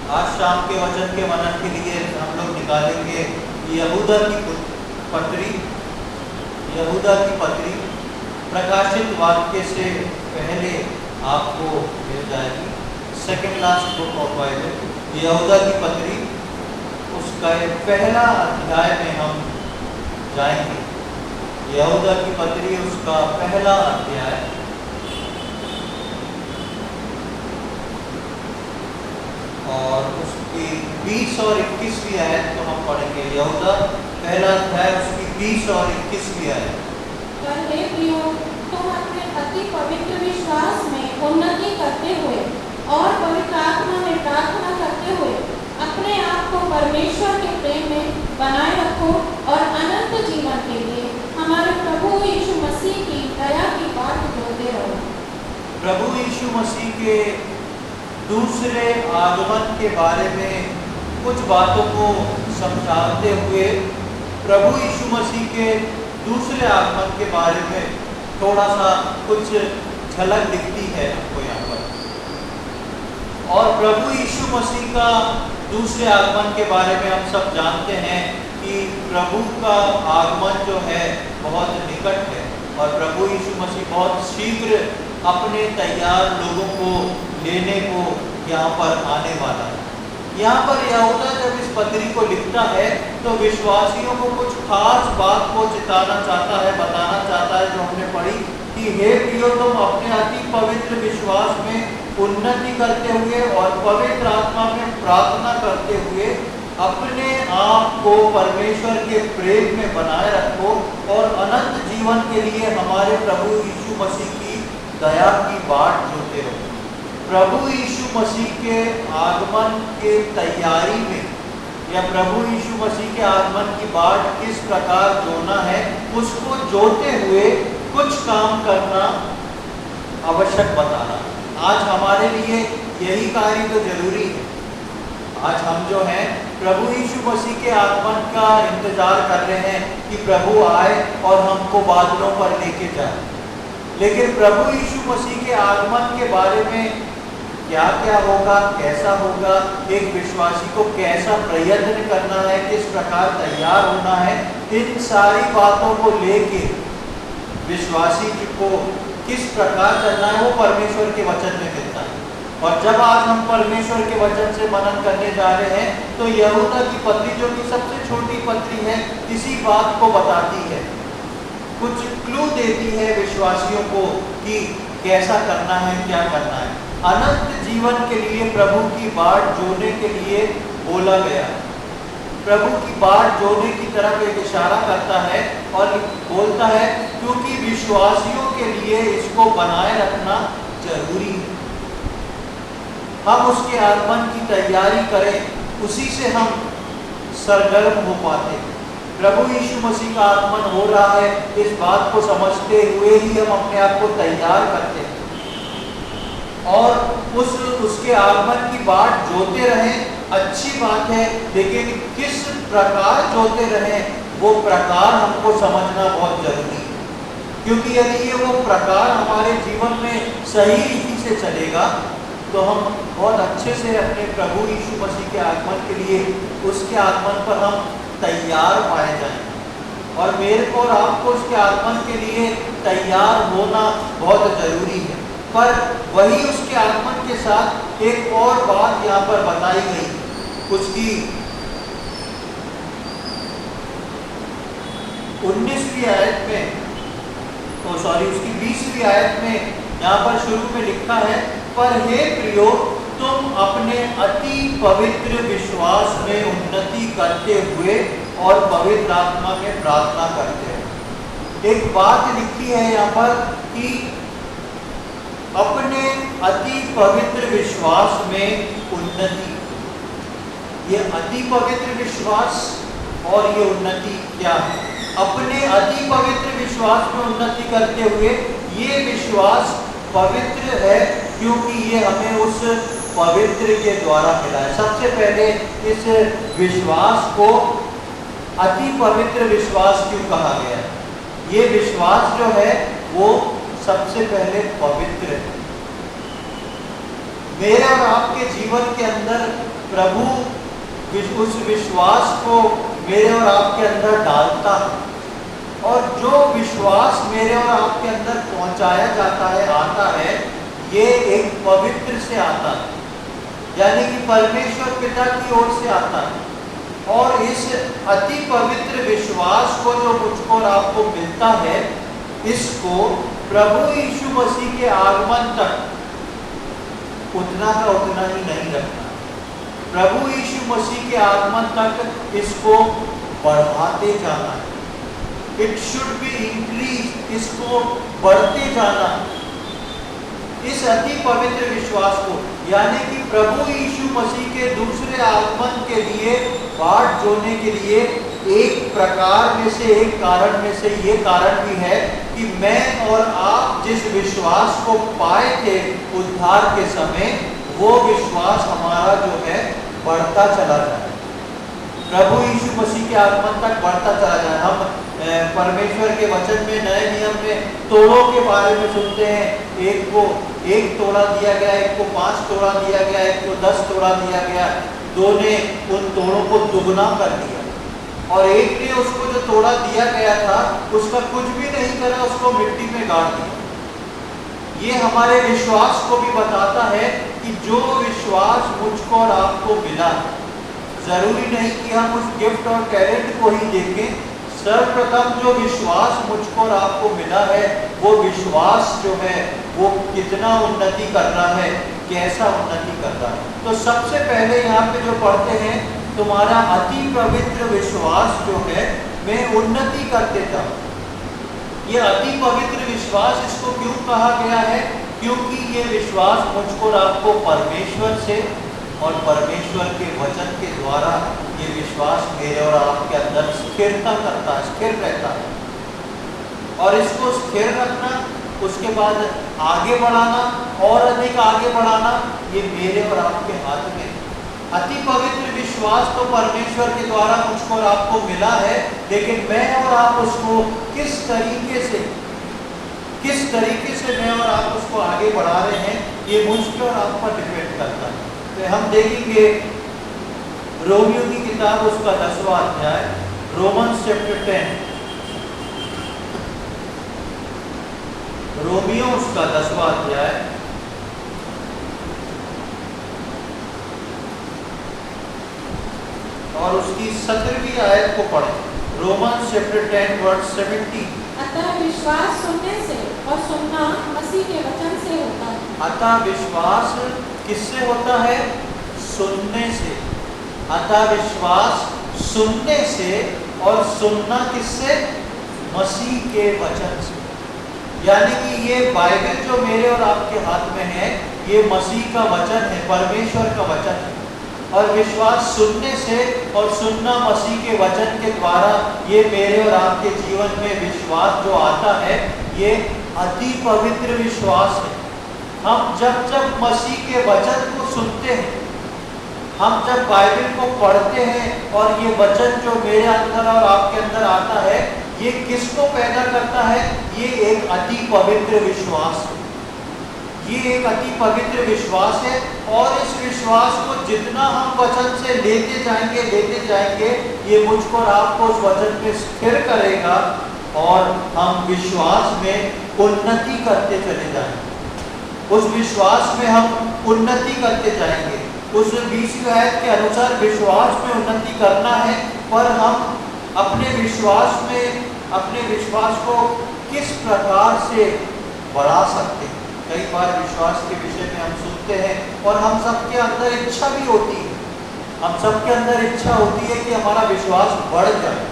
आज शाम के वचन के मनन के लिए हम लोग निकालेंगे यहूदा की पत्री। यहूदा की पत्री प्रकाशित वाक्य से पहले आपको मिल जाएगी। Second last book of Bible यहूदा की पत्री, उसका पहला अध्याय में हम जाएंगे। यहूदा की पत्री उसका पहला अध्याय और उसकी 20 और 21वीं आयत को हम पढ़ेंगे। यहूदा पहला अध्याय उसकी 20 और 21वीं आयत। पर हे प्रियो, तुम अपने अति पवित्र विश्वास में उन्नति करते हुए और पवित्र आत्मा में प्रार्थना करते हुए अपने आप को परमेश्वर के प्रेम में बनाए रखो और अनंत जीवन के लिए हमारे प्रभु यीशु मसीह की दया की बात जोड़ते रहो। प्रभु यीशु मसीह के दूसरे आगमन के बारे में कुछ बातों को समझाते हुए प्रभु यीशु मसीह के दूसरे आगमन के बारे में थोड़ा सा कुछ झलक दिखती है आपको यहाँ पर। और प्रभु यीशु मसीह का दूसरे आगमन के बारे में हम सब जानते हैं कि प्रभु का आगमन जो है बहुत निकट है और प्रभु यीशु मसीह बहुत शीघ्र अपने तैयार लोगों को लेने को यहाँ पर आने वाला है। यहाँ पर यहूदा जब इस पत्री को लिखता है तो विश्वासियों को कुछ खास बात को चिताना चाहता है, बताना चाहता है, जो हमने पढ़ी कि हे प्रियो, तुम अपने अति पवित्र विश्वास में उन्नति करते हुए और पवित्र आत्मा में प्रार्थना करते हुए अपने आप को परमेश्वर के प्रेम में बनाए रखो और अनंत जीवन के लिए हमारे प्रभु यीशु मसीह की दया की बाट जोते रहो। प्रभु यीशु मसीह के आगमन के तैयारी में या प्रभु यीशु मसीह के आगमन की बाट किस प्रकार जोना है, उसको जोते हुए कुछ काम करना आवश्यक बताना। आज हमारे लिए यही कार्य तो जरूरी है। आज हम जो हैं प्रभु यीशु मसीह के आगमन का इंतजार कर रहे हैं कि प्रभु आए और हमको बादलों पर लेके जाए। लेकिन प्रभु यीशु मसीह के आगमन के बारे में क्या क्या होगा, कैसा होगा, एक विश्वासी को कैसा प्रयत्न करना है, किस प्रकार तैयार होना है, इन सारी बातों को लेके विश्वासी को किस प्रकार करना है, वो परमेश्वर के वचन में मिलता है। और जब आज हम परमेश्वर के वचन से मनन करने जा रहे हैं तो यहूदा की पत्री, जो कि सबसे छोटी पत्री है, इसी बात को बताती है, कुछ क्लू देती है विश्वासियों को कि कैसा करना है, क्या करना है। अनंत जीवन के लिए प्रभु की बाट जोड़ने के लिए बोला गया। प्रभु की बाट जोड़ने की तरफ एक इशारा करता है और बोलता है क्योंकि विश्वासियों के लिए इसको बनाए रखना जरूरी है। हम उसके आगमन की तैयारी करें, उसी से हम सरगर्म हो पाते हैं। प्रभु यीशु मसीह का आगमन हो रहा है, इस बात को समझते हुए ही हम अपने आप को तैयार करते हैं और उसके आगमन की बाट जोते रहें। अच्छी बात है, लेकिन किस प्रकार जोते रहें, वो प्रकार हमको समझना बहुत जरूरी है। क्योंकि यदि ये वो प्रकार हमारे जीवन में सही रीति से चलेगा तो हम बहुत अच्छे से अपने प्रभु यीशु मसीह के आगमन के लिए, उसके आगमन पर हम तैयार पाए जाएंगे। और मेरे को और आपको उसके आगमन के लिए तैयार होना बहुत जरूरी है। पर वही उसके आगमन के साथ एक और बात यहाँ पर बताई गई, उसकी 19वीं आयत में, तो सॉरी उसकी 20वीं आयत में यहाँ पर शुरू में लिखा है, पर हे प्रियो, तुम अपने अति पवित्र विश्वास में उन्नति करते हुए और पवित्र आत्मा में प्रार्थना करते हो। एक बात लिखी है यहाँ पर कि अपने अति पवित्र विश्वास में उन्नति। ये अति पवित्र विश्वास और ये उन्नति क्या है? अपने अति पवित्र विश्वास में उन्नति करते हुए, ये विश्वास पवित्र है क्योंकि ये हमें उस पवित्र के द्वारा मिला है। सबसे पहले इस विश्वास को अति पवित्र विश्वास क्यों कहा गया है? ये विश्वास जो है वो सबसे पहले पवित्र है। मेरे और आपके जीवन के अंदर प्रभु उस विश्वास को मेरे और आपके अंदर डालता है। और जो विश्वास मेरे और आपके अंदर पहुंचाया जाता है, आता है, ये एक पवित्र से आता है, यानी कि परमेश्वर पिता की ओर से आता है। और इस अति पवित्र विश्वास को जो मुझको और आपको मिलता है, इसको प्रभु यीशु मसीह के आगमन तक उतना का उतना ही नहीं रखना। प्रभु यीशु मसीह के आगमन तक इसको बढ़ाते जाना है। इट शुड बी इंक्रीज, इसको बढ़ते जाना। इस अति पवित्र विश्वास को, यानी कि प्रभु यीशु मसीह के दूसरे आगमन के लिए बाट जोड़ने के लिए एक प्रकार में से, एक कारण में से ये कारण भी है कि मैं और आप जिस विश्वास को पाए थे उद्धार के समय, वो विश्वास हमारा जो है बढ़ता चला जाए, प्रभु यीशु मसीह के आगमन तक बढ़ता चला जाए। हम परमेश्वर के वचन में नए नियम में तोड़ों के बारे में सुनते हैं। एक को 1 तोड़ा दिया गया, एक को 5 तोड़ा दिया गया, एक को 10 तोड़ा दिया गया। 2 ने उन तोड़ों को दुगना कर दिया, और एक ने उसको जो तोड़ा दिया गया था उसका कुछ भी नहीं करा, उसको मिट्टी में गाड़ दिया। ये हमारे विश्वास को भी बताता है कि जो विश्वास मुझको और आपको मिला, जरूरी नहीं कि हम उस गिफ्ट और टैलेंट को ही देखें। सर्वप्रथम जो विश्वास मुझको और आपको मिला है, वो विश्वास जो है वो कितना उन्नति कर रहा है, कैसा उन्नति कर रहा है। तो सबसे पहले यहाँ पे जो पढ़ते हैं, तुम्हारा अति पवित्र विश्वास जो है मैं उन्नति करते जाऊं। ये अति पवित्र विश्वास इसको क्यों कहा गया है? क्योंकि ये विश्वास मुझको और आपको परमेश्वर से और परमेश्वर के वचन के द्वारा ये विश्वास मेरे और आपके अंदर स्थिरता करता है, स्थिर रहता है। और इसको स्थिर रखना, उसके बाद आगे बढ़ाना और अधिक आगे बढ़ाना, ये मेरे और आपके हाथ में। अति पवित्र विश्वास तो परमेश्वर के द्वारा मुझको और आपको मिला है, लेकिन मैं और आप उसको किस तरीके से मैं और आप उसको आगे बढ़ा रहे हैं, ये मुझ पर और आप पर डिपेंड करता है। तो हम देखेंगे रोमियो की किताब, उसका 10वां अध्याय, रोमन्स चैप्टर 10, रोमियो उसका 10वां अध्याय और उसकी 17वीं आयत को पढ़ें। Romans chapter 10 verse 17। अतः विश्वास सुनने से और सुनना मसीह के वचन से होता है। अतः विश्वास किससे होता है? सुनने से। अतः विश्वास सुनने से, और सुनना किससे? मसीह के वचन से। यानी कि ये बाइबल जो मेरे और आपके हाथ में है, ये मसीह का वचन है, परमेश्वर का वचन है। और विश्वास सुनने से, और सुनना मसीह के वचन के द्वारा, ये मेरे और आपके जीवन में विश्वास जो आता है, ये अति पवित्र विश्वास है। हम जब मसीह के वचन को सुनते हैं, हम जब बाइबल को पढ़ते हैं, और ये वचन जो मेरे अंदर और आपके अंदर आता है, ये किसको पैदा करता है? ये एक अति पवित्र विश्वास है। ये एक अति पवित्र विश्वास है, और इस विश्वास को जितना हम वचन से लेते जाएंगे, ये मुझको और आपको उस वचन पे स्थिर करेगा, और हम विश्वास में उन्नति करते चले जाएंगे। उस विश्वास में हम उन्नति करते जाएंगे। उस 20वीं आयत के अनुसार विश्वास में उन्नति करना है, पर हम अपने विश्वास को किस प्रकार से बढ़ा सकते हैं? कई बार विश्वास के विषय में हम सुनते हैं, और हम सबके अंदर इच्छा भी होती है, हम सबके अंदर इच्छा होती है कि हमारा विश्वास बढ़ जाए,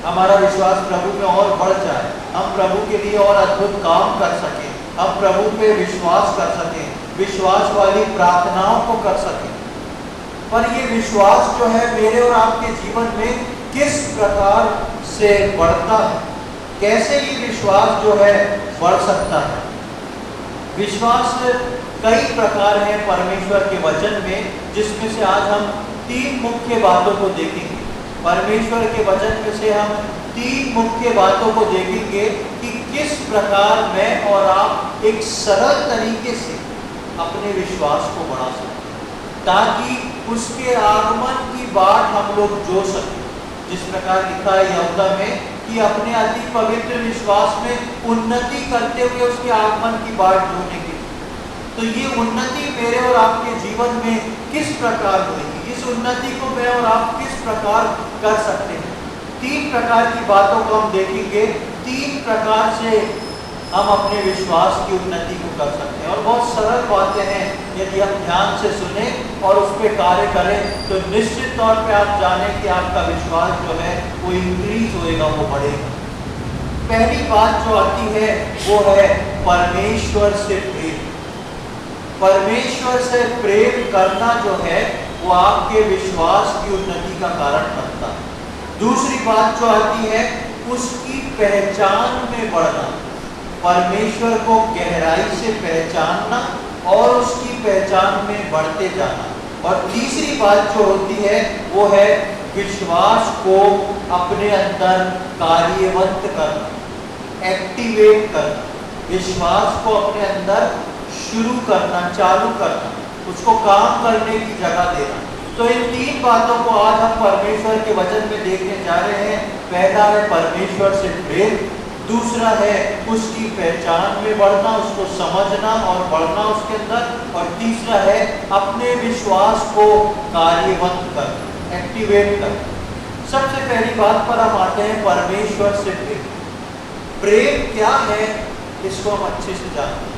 हमारा विश्वास प्रभु में और बढ़ जाए, हम प्रभु के लिए और अद्भुत काम कर सकें, हम प्रभु पे विश्वास कर सकें, विश्वास वाली प्रार्थनाओं को कर सकें। पर ये विश्वास जो है मेरे और आपके जीवन में किस प्रकार से बढ़ता है? कैसे ये विश्वास जो है बढ़ सकता है? विश्वास कई प्रकार हैं परमेश्वर के वचन में, जिसमें से आज हम 3 मुख्य बातों को देखेंगे। परमेश्वर के वचन में से हम 3 मुख्य बातों को देखेंगे कि किस प्रकार मैं और आप एक सरल तरीके से अपने विश्वास को बढ़ा सकते हैं। ताकि उसके आगमन की बाट हम लोग जो सकें। जिस प्रकार लिखा है यहूदा में कि अपने अति पवित्र विश्वास में उन्नति करते हुए उसके आगमन की बाट जोने के लिए। तो ये उन्नति मेरे और आपके जीवन में किस प्रकार होगी, इस उन्नति को मैं और आप किस प्रकार कर सकते हैं। 3 प्रकार की बातों को हम देखेंगे। 3 प्रकार से हम अपने विश्वास की उन्नति को कर सकते हैं और बहुत सरल बातें हैं। यदि हम ध्यान से सुने और उस पर कार्य करें तो निश्चित तौर पे आप जानें कि आपका विश्वास जो है वो इंक्रीज होएगा, वो बढ़ेगा। पहली बात जो आती है वो है परमेश्वर से प्रेम। परमेश्वर से प्रेम करना जो है वो आपके विश्वास की उन्नति का कारण बनता है। दूसरी बात जो आती है उसकी पहचान में बढ़ना, परमेश्वर को गहराई से पहचानना और उसकी पहचान में बढ़ते जाना। और तीसरी बात जो होती है वो है विश्वास को अपने अंदर कार्यवंत करना, एक्टिवेट करना, विश्वास को अपने अंदर शुरू करना, चालू करना, उसको काम करने की जगह देना। तो इन 3 बातों को आज हम परमेश्वर के वचन में देखने जा रहे हैं। पहला है परमेश्वर से प्रेम, दूसरा है उसकी पहचान में बढ़ना, उसको समझना और बढ़ना उसके अंदर, और तीसरा है अपने विश्वास को कार्यवंत करना, एक्टिवेट करना। सबसे पहली बात पर हम आते हैं परमेश्वर से प्रेम। प्रेम क्या है इसको हम अच्छे से जानते हैं।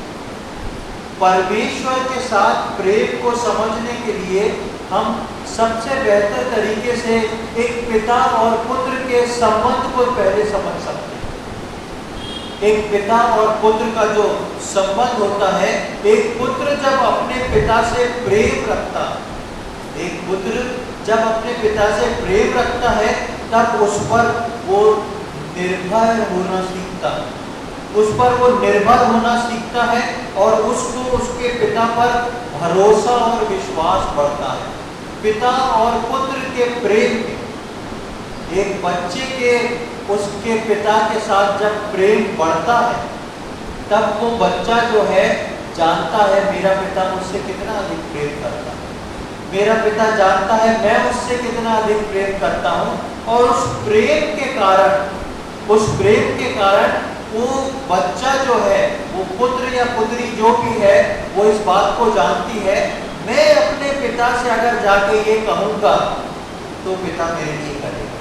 परमेश्वर के साथ प्रेम को समझने के लिए हम सबसे बेहतर तरीके से एक पिता और पुत्र के संबंध को पहले समझ सकते हैं। एक पिता और पुत्र का जो संबंध होता है, एक पुत्र जब अपने पिता से प्रेम रखता है, एक पुत्र जब अपने पिता से प्रेम रखता है तब उस पर वो निर्भर होना सीखता है, उस पर वो निर्भर होना सीखता है और उसको उसके पिता पर भरोसा और विश्वास बढ़ता है। पिता और पुत्र के प्रेम में एक बच्चे के उसके पिता के साथ जब प्रेम बढ़ता है तब वो बच्चा जो है जानता है मेरा पिता मुझसे कितना अधिक प्रेम करता है, मेरा पिता जानता है मैं उससे कितना अधिक प्रेम करता हूँ। और उस प्रेम के कारण वो बच्चा जो है, वो पुत्र या पुत्री जो भी है, वो इस बात को जानती है मैं अपने पिता से अगर जाके ये कहूँगा तो पिता मेरे लिए करेगा।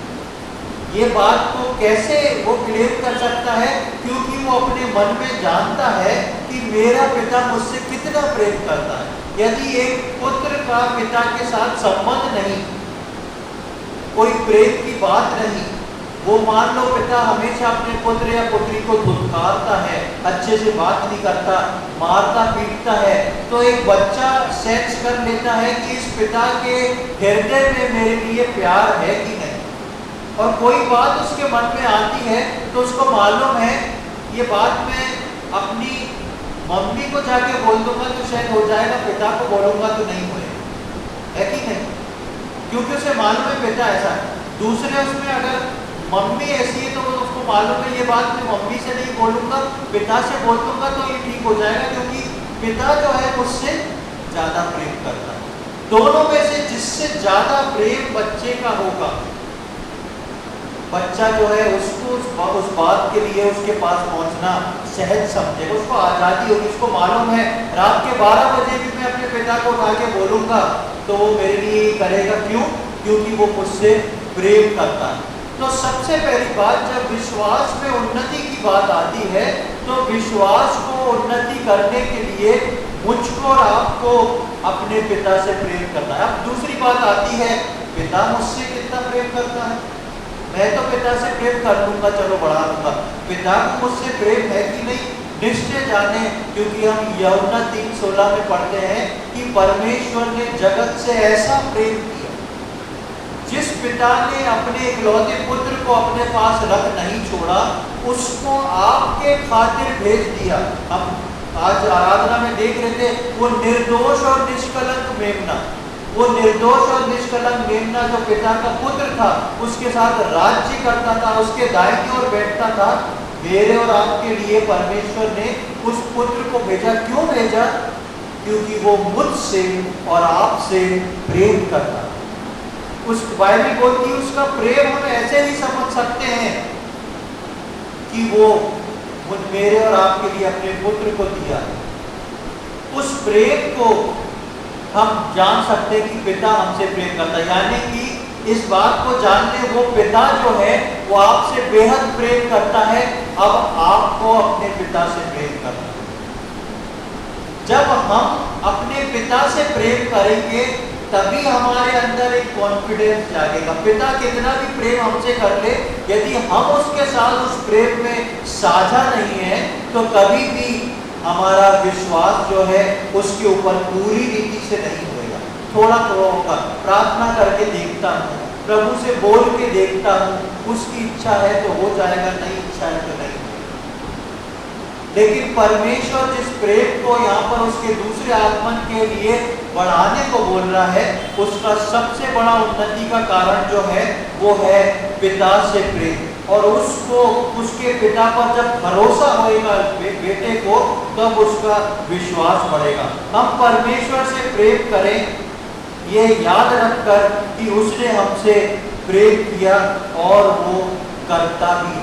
ये बात को कैसे वो क्लेम कर सकता है? क्योंकि वो अपने मन में जानता है कि मेरा पिता मुझसे कितना प्रेम करता है। यदि एक पुत्र का पिता के साथ संबंध नहीं, कोई प्रेम की बात नहीं, वो मान लो पिता हमेशा अपने पुत्र या पुत्री को धुतकारता है, अच्छे से बात नहीं करता, मारता पीटता है, तो एक बच्चा सेंस कर लेता है कि इस पिता के हृदय में मेरे लिए प्यार है कि नहीं। और कोई बात उसके मन में आती है तो उसको मालूम है ये बात मैं अपनी मम्मी को जाके बोल दूंगा तो शायद हो जाएगा, पिता को बोलूंगा तो नहीं होएगा, है कि नहीं? क्योंकि उसे मालूम है पिता ऐसा है। दूसरे उसमें अगर मम्मी ऐसी है तो उसको मालूम है ये बात मैं मम्मी से नहीं बोलूंगा, पिता से बोल दूंगा तो ये ठीक हो जाएगा, क्योंकि पिता जो है मुझसे ज्यादा प्रेम करता है। दोनों में से जिससे ज्यादा प्रेम बच्चे का होगा, बच्चा जो है उसको उस बात के लिए उसके पास पहुंचना सहज समझेगा, उसको आज़ादी होगी, उसको मालूम है रात के 12 बजे भी मैं अपने पिता को उठा के बोलूंगा तो वो मेरे लिए करेगा। क्यों? क्योंकि वो मुझसे प्रेम करता है। तो सबसे पहली बात, जब विश्वास में उन्नति की बात आती है तो विश्वास को उन्नति करने के लिए मुझको और आपको अपने पिता से प्रेम करना है। अब दूसरी बात आती है, पिता मुझसे कितना प्रेम करता है? मैं तो पिता से प्रेम कर लूंगा, चलो बढ़ा लूंगा, पिता को मुझसे प्रेम है कि नहीं निश्चय जाने, क्योंकि हम यूहन्ना 3:16 में पढ़ते हैं कि परमेश्वर ने जगत से ऐसा प्रेम किया, जिस पिता ने अपने इकलौते पुत्र को अपने पास रख नहीं छोड़ा, उसको आपके खातिर भेज दिया। हम आज आराधना में देख रहे थे वो निर्दोष और निष्कलंक मेमना, वो निर्दोष और निष्कलंक मेमना जो पिता का पुत्र था, उसके साथ राज्य करता था, उसके दाहिनी ओर बैठता था। मेरे और आपके लिए परमेश्वर ने उस पुत्र को भेजा। क्यों भेजा? क्योंकि वो मुझसे और आपसे प्रेम करता है। उस बाइबल बोलती है उसका प्रेम हम ऐसे ही समझ सकते हैं कि वो मेरे और आपके लिए अपने पुत्र को दिया है। उस प्रेम को हम जान सकते हैं कि पिता हमसे प्रेम करता है, यानी कि इस बात को जान ले वो पिता जो है वो आपसे बेहद प्रेम करता है। अब आपको अपने पिता से प्रेम करना है। जब हम अपने पिता से प्रेम करेंगे तभी हमारे अंदर एक कॉन्फिडेंस जागेगा। पिता कितना भी प्रेम हमसे कर ले, यदि हम उसके साथ उस प्रेम में साझा नहीं है तो कभी भी हमारा विश्वास जो है उसके ऊपर पूरी रीति से नहीं होगा। थोड़ा थोड़ा होगा। प्रार्थना करके देखता हूँ, प्रभु से बोल के देखता हूँ, उसकी इच्छा है तो हो जाएगा, नहीं इच्छा है तो नहीं। लेकिन परमेश्वर जिस प्रेम को यहाँ पर उसके दूसरे आगमन के लिए बढ़ाने को बोल रहा है, उसका सबसे बड़ा उन्नति का कारण जो है वो है पिता से प्रेम। और उसको उसके पिता पर जब भरोसा होएगा बेटे को, तब उसका विश्वास बढ़ेगा। हम परमेश्वर से प्रेम करें ये याद रखकर कि उसने हमसे प्रेम किया और वो करता भी।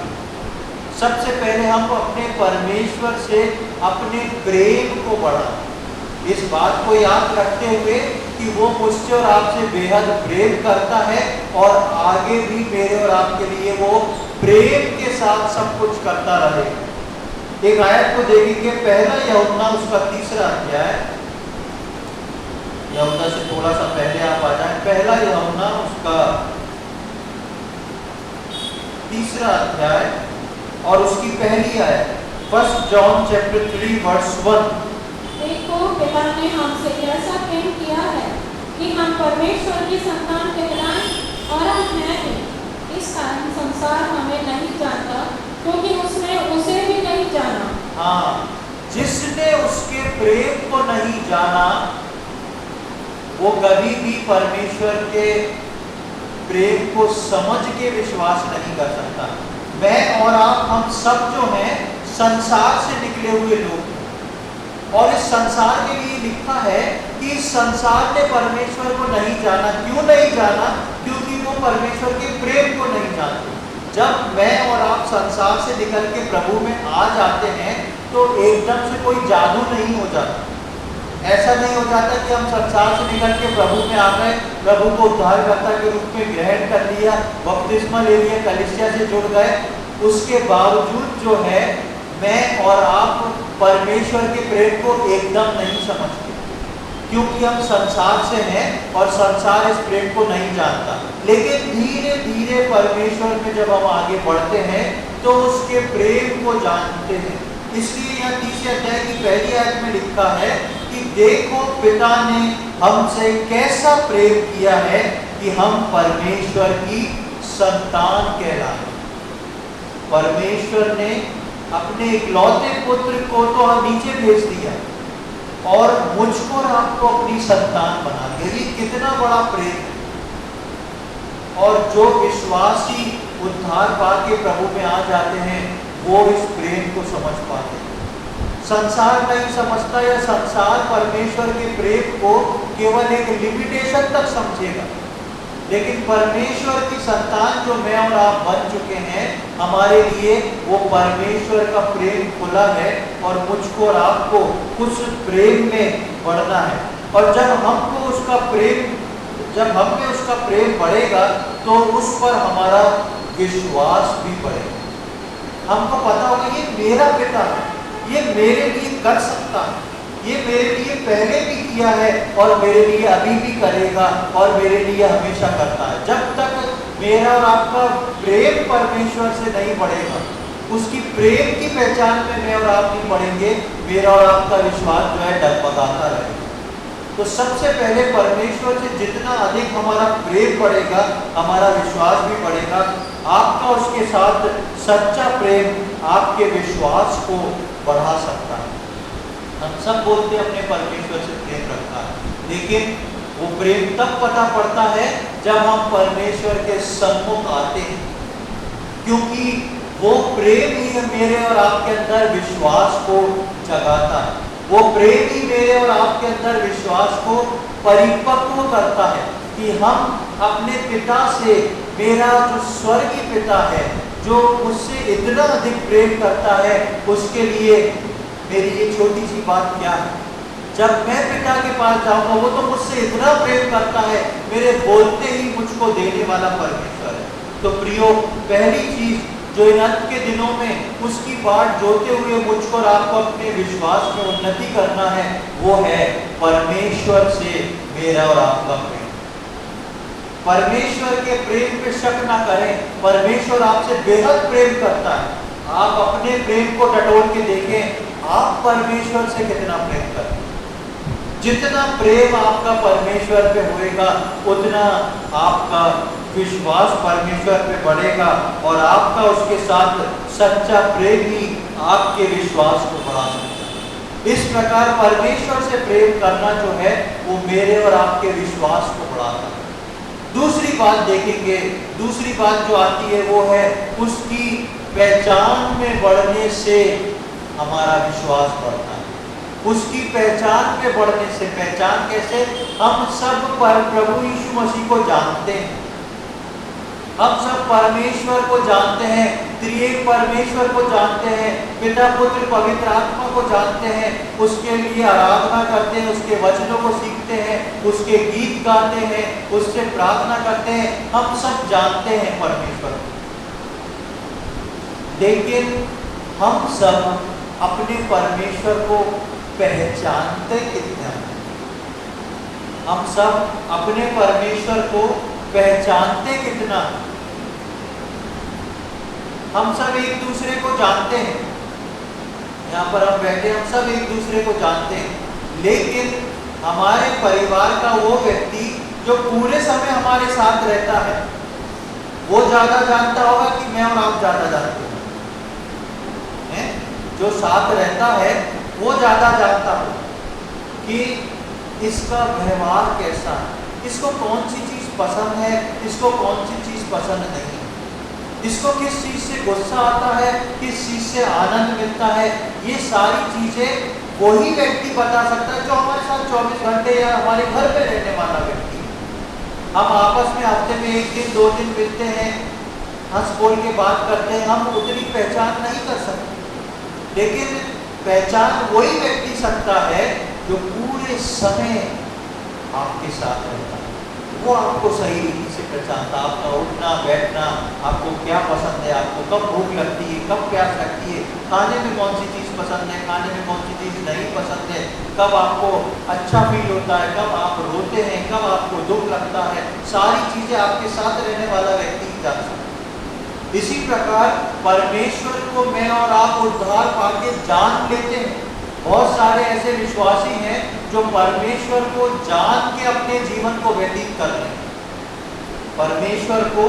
सबसे पहले हम अपने परमेश्वर से अपने प्रेम को बढ़ाएं, इस बात को याद रखते हुए कि वो मुझसे और आपसे बेहद प्रेम करता है और आगे भी मेरे और आपके लिए वो प्रेम के साथ सब कुछ करता रहे। एक आयत को देखेंगे, पहला यूहन्ना उसका 3रा अध्याय। यूहन्ना से थोड़ा सा पहले आप आ जाए। पहला यूहन्ना उसका 3रा अध्याय और उसकी पहली आयत, 1 जॉन चैप्टर 3 वर्स 1। देखो पिता ने हमसे ऐसा प्रेम किया है कि हम परमेश्वर की संतान कहलाएं, और हम हैं ही। इस कारण संसार हमें नहीं जानता क्योंकि उसने उसे भी नहीं जाना। हाँ, जिसने उसके प्रेम को नहीं जाना वो कभी भी परमेश्वर के प्रेम को समझ के विश्वास नहीं कर सकता। मैं और आप, हम सब जो हैं संसार से निकले हुए लोग हैं, और इस संसार के लिए लिखा है कि इस संसार ने परमेश्वर को नहीं जाना। क्यों नहीं जाना? क्योंकि वो परमेश्वर के प्रेम को नहीं जानते। जब मैं और आप संसार से निकल के प्रभु में आ जाते हैं तो एकदम से कोई जादू नहीं हो जाता। ऐसा नहीं हो जाता कि हम संसार से निकल के प्रभु में आ गए, प्रभु को उद्धारकर्ता के रूप में ग्रहण कर लिया, बपतिस्मा ले लिया, कलीसिया से जुड़ गए। उसके बावजूद जो है मैं और आप परमेश्वर के प्रेम को एकदम नहीं समझते, क्योंकि हम संसार से हैं और संसार इस प्रेम को नहीं जानता। लेकिन धीरे धीरे परमेश्वर में जब हम आगे बढ़ते हैं तो उसके प्रेम को जानते हैं। इसलिए यहाँ 3 अध्याय की पहली आयत में लिखा है कि देखो पिता ने हमसे कैसा प्रेम किया है कि हम परमेश्वर की संतान कहलाएं। परमेश्वर ने अपने इकलौते पुत्र को तो नीचे भेज दिया और मुझको और आपको अपनी संतान बना दिया। ये कितना बड़ा प्रेम है। और जो विश्वासी उद्धार पाके प्रभु में आ जाते हैं वो इस प्रेम को समझ पाते हैं। संसार नहीं समझता, या संसार परमेश्वर के प्रेम को केवल एक लिमिटेशन तक समझेगा। लेकिन परमेश्वर की संतान जो मैं और आप बन चुके हैं, हमारे लिए वो परमेश्वर का प्रेम खुला है और मुझको और आपको उस प्रेम में बढ़ना है। और जब हमको उसका प्रेम, जब हम में उसका प्रेम बढ़ेगा तो उस पर हमारा विश्वास भी बढ़ेगा। हमको पता होगा ये मेरा पिता है, ये मेरे लिए कर सकता है, ये मेरे लिए पहले भी किया है और मेरे लिए अभी भी करेगा और मेरे लिए हमेशा करता है। जब तक मेरा और आपका प्रेम परमेश्वर से नहीं बढ़ेगा, उसकी प्रेम की पहचान में मैं और आप नहीं बढ़ेंगे, मेरा और आपका विश्वास जो है डगमगाता रहेगा। तो सबसे पहले परमेश्वर से जितना अधिक हमारा प्रेम बढ़ेगा, हमारा विश्वास भी बढ़ेगा। आपका उसके साथ सच्चा प्रेम आपके विश्वास को बढ़ा सकता है। हम सब बोलते हैं अपने परमेश्वर से प्रेम रखता है, लेकिन वो प्रेम तब पता पड़ता है जब हम परमेश्वर के सम्मुख आते हैं, क्योंकि वो प्रेम ही मेरे और आपके अंदर विश्वास को जगाता है। वो प्रेम ही मेरे और आपके अंदर विश्वास को परिपक्व करता है कि हम अपने पिता से, मेरा जो स्वर्गीय पिता है, जो मुझसे इतना अधिक प्रेम करता है, उसके लिए मेरी ये छोटी सी बात क्या है। जब मैं पिता के पास जाऊंगा, वो तो मुझसे इतना प्रेम करता है, मेरे बोलते ही मुझको देने वाला परमेश्वर है। तो प्रियो, पहली चीज जो इन अंत के दिनों में उसकी बाट जोते हुए मुझको और आपको अपने विश्वास में उन्नति करना है, वो है परमेश्वर से मेरा और आपका प्रेम। परमेश्वर के प्रेम पे शक ना करें, परमेश्वर आपसे बेहद प्रेम करता है। आप अपने प्रेम को टटोल के देखें, आप परमेश्वर से कितना प्रेम करते हैं। जितना प्रेम आपका परमेश्वर पे होएगा, उतना आपका विश्वास परमेश्वर पे बढ़ेगा और आपका उसके साथ सच्चा प्रेम ही आपके विश्वास को बढ़ा सकता है। इस प्रकार परमेश्वर से प्रेम करना जो है, वो मेरे और आपके विश्वास को बढ़ाता है। दूसरी बात देखेंगे, दूसरी बात जो आती है वो है उसकी पहचान में बढ़ने से हमारा विश्वास बढ़ता है। उसकी पहचान पे बढ़ने से, पहचान कैसे? हम सब पर प्रभु यीशु मसीह को जानते हैं, हम सब परमेश्वर को जानते हैं, त्रिएक परमेश्वर को जानते हैं, पिता पुत्र पवित्र आत्मा को जानते हैं, उसके लिए आराधना करते हैं, उसके वचनों को सीखते हैं, उसके गीत गाते हैं, उससे प्रार्थना करते हैं। हम सब जानते हैं परमेश्वर को, लेकिन हम सब अपने परमेश्वर को पहचानते कितना हैं? हम सब अपने परमेश्वर को पहचानते कितना? हम सब एक दूसरे को जानते हैं, यहाँ पर हम बैठे, हम सब एक दूसरे को जानते हैं, लेकिन हमारे परिवार का वो व्यक्ति जो पूरे समय हमारे साथ रहता है, वो ज्यादा जानता होगा कि मैं और आप ज्यादा जानते हैं? जो साथ रहता है वो ज्यादा जानता हो कि इसका व्यवहार कैसा है, इसको कौन सी चीज पसंद है, इसको कौन सी चीज पसंद नहीं, इसको किस चीज से गुस्सा आता है, किस चीज से आनंद मिलता है। ये सारी चीजें वही व्यक्ति बता सकता है जो हमारे साथ 24 घंटे या हमारे घर पे रहने वाला व्यक्ति है। हम आपस में हफ्ते में 1 दिन 2 दिन मिलते हैं, हंस बोल के बात करते हैं, हम उतनी पहचान नहीं कर सकते, लेकिन पहचान वही व्यक्ति सकता है जो पूरे समय आपके साथ रहता है। वो आपको सही रीति से पहचानता, आपका उठना बैठना, आपको क्या पसंद है, आपको कब भूख लगती है, कब प्यास लगती है, खाने में कौन सी चीज़ पसंद है, खाने में कौन सी चीज़ नहीं पसंद है, कब आपको अच्छा फील होता है, कब आप रोते हैं, कब आपको दुख लगता है, सारी चीज़ें आपके साथ रहने वाला व्यक्ति ही जान सकता है। इसी प्रकार परमेश्वर को मैं और आप उद्धार पाके जान लेते हैं। बहुत सारे ऐसे विश्वासी हैं जो परमेश्वर को जान के अपने जीवन को व्यतीत कर रहे हैं। परमेश्वर को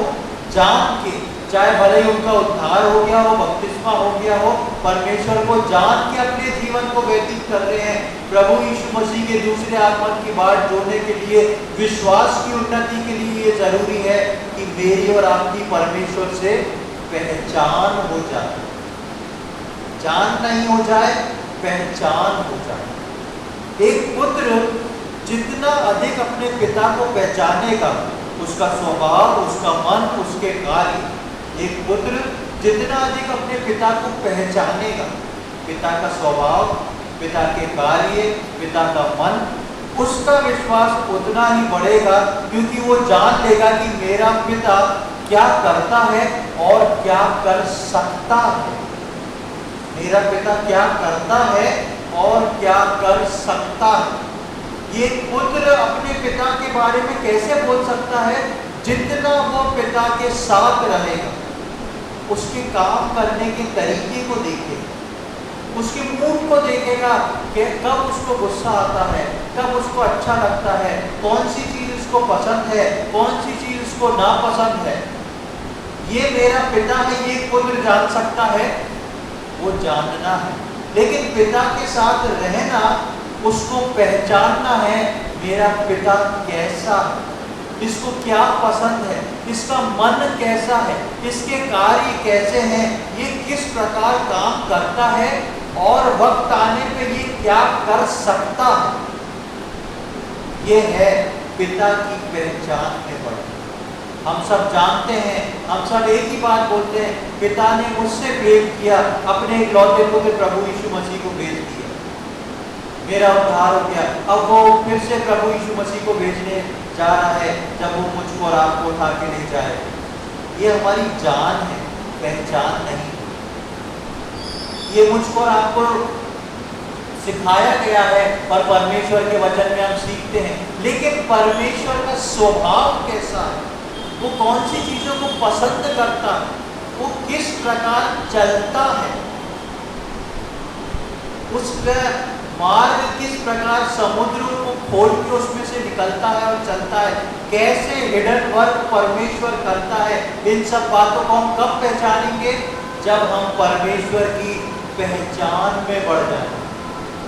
जान के, चाहे भले ही उनका उद्धार हो गया हो, बपतिस्मा हो गया हो, परमेश्वर को जान के अपने जीवन को व्यतीत कर रहे हैं। प्रभु यीशु मसीह के दूसरे आगमन की बाट जोड़ने के लिए, विश्वास की उन्नति के लिए ये जरूरी है कि मेरी और आपकी परमेश्वर से पहचान हो जाए। जान नहीं हो जाए, पहचान हो जाए। एक पुत्र जितना अधिक अपने पिता को पहचानेगा, उसका स्वभाव, उसका मन, उसके कार्य, एक पुत्र जितना अधिक अपने पिता को पहचानेगा, पिता का स्वभाव, पिता के कार्य, पिता का मन, उसका विश्वास उतना ही बढ़ेगा, क्योंकि वो जान लेगा कि मेरा पिता क्या करता है और क्या कर सकता है। मेरा पिता क्या करता है और क्या कर सकता है। ये पुत्र अपने पिता के बारे में कैसे बोल सकता है? जितना वो पिता के साथ रहेगा, उसके काम करने के तरीके को देखेगा, उसके मूड को देखेगा कि कब उसको गुस्सा आता है, कब उसको अच्छा लगता है, कौन सी चीज उसको पसंद है, कौन सी चीज उसको नापसंद है। ये मेरा पिता है, ये पुत्र जान सकता है, वो जानना है। लेकिन पिता के साथ रहना, उसको पहचानना है, मेरा पिता कैसा है, इसको क्या पसंद है, इसका मन कैसा है, इसके कार्य कैसे हैं, ये किस प्रकार काम करता है, और वक्त आने पे ये क्या कर सकता है, ये है पिता की पहचान में बढ़ना। हम सब जानते हैं, हम सब एक ही बात बोलते हैं, पिता ने मुझसे प्रेम किया, अपने इकलौते पुत्र प्रभु यीशु मसीह को भेज दिया, मेरा उद्धार हो गया। अब वो फिर से प्रभु यीशु मसीह को भेजने जा रहा है, जब वो मुझको और आपको उठा के ले जाए। ये हमारी जान है, पहचान नहीं। ये मुझको और आपको सिखाया गया है और परमेश्वर के वचन में हम सीखते हैं, लेकिन परमेश्वर का स्वभाव कैसा है, वो कौन सी चीजों को पसंद करता है, वो किस प्रकार चलता है, उसका मार्ग किस प्रकार समुद्र को खोल के उसमें से निकलता है और चलता है, कैसे हिडन वर्क परमेश्वर करता है, इन सब बातों को हम कब पहचानेंगे? जब हम परमेश्वर की पहचान में बढ़ जाएंगे,